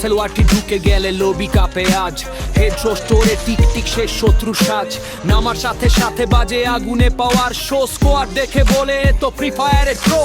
রাসেল ওয়াটি ঢুকে গেলে লবি কাপে আজ। হেড স্টোরে টিক টিক শেষ শত্রু সাজ। নামার সাথে সাথে বাজে আগুনে পাওয়ার শো। স্কোয়াড দেখে বলে তো ফ্রি ফায়ারের প্রো।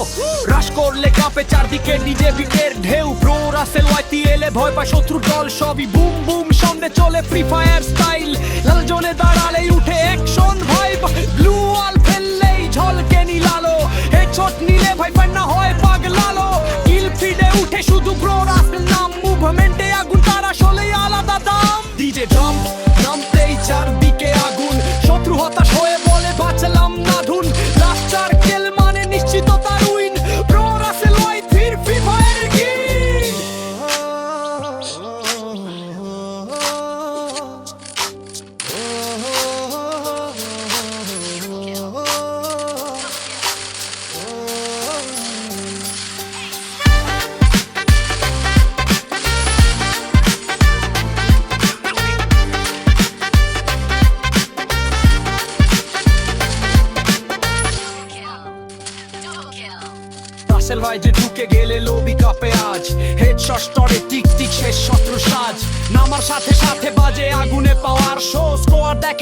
রাশ করলে কাপে চারদিকে ডিজে বিটের ঢেউ। প্রো রাসেল ওয়াটি এলে ভয় পায় শত্রু দল সবই। বুম বুম সামনে চলে ফ্রি ফায়ার স্টাইল। লাল জোনে দাঁড়ালেই উঠে অ্যাকশন ভাইব। ব্লু ওয়াল ফেললেই ঝলকে নীলালো। হেডশট নিলে ভাই না হয় পাগলালো। কিল ফিডে উঠে শুধু প্রো রাসেল নাম। মুভমেন্টে আগুন তার আসলে আলাদা দাম। ডিজে ড্রাম নামতেই চারদিকে আগুন। শত্রু হতাশ হয়ে বলে বাঁচলাম না ধুন। লাস্ট 4 কিল মানে নিশ্চিত তার উইন। প্রো রাসেল ওয়াইটির ফ্রি ফায়ারের কিং। রাসেল ভাই যে ঢুকে গেলে লবি কাপে আজ। হেডশট স্টোরে টিক টিক শেষ শত্রু সাজ। নামার সাথে সাথে বাজে আগুনে পাওয়ার শো। স্কোয়াড দেখে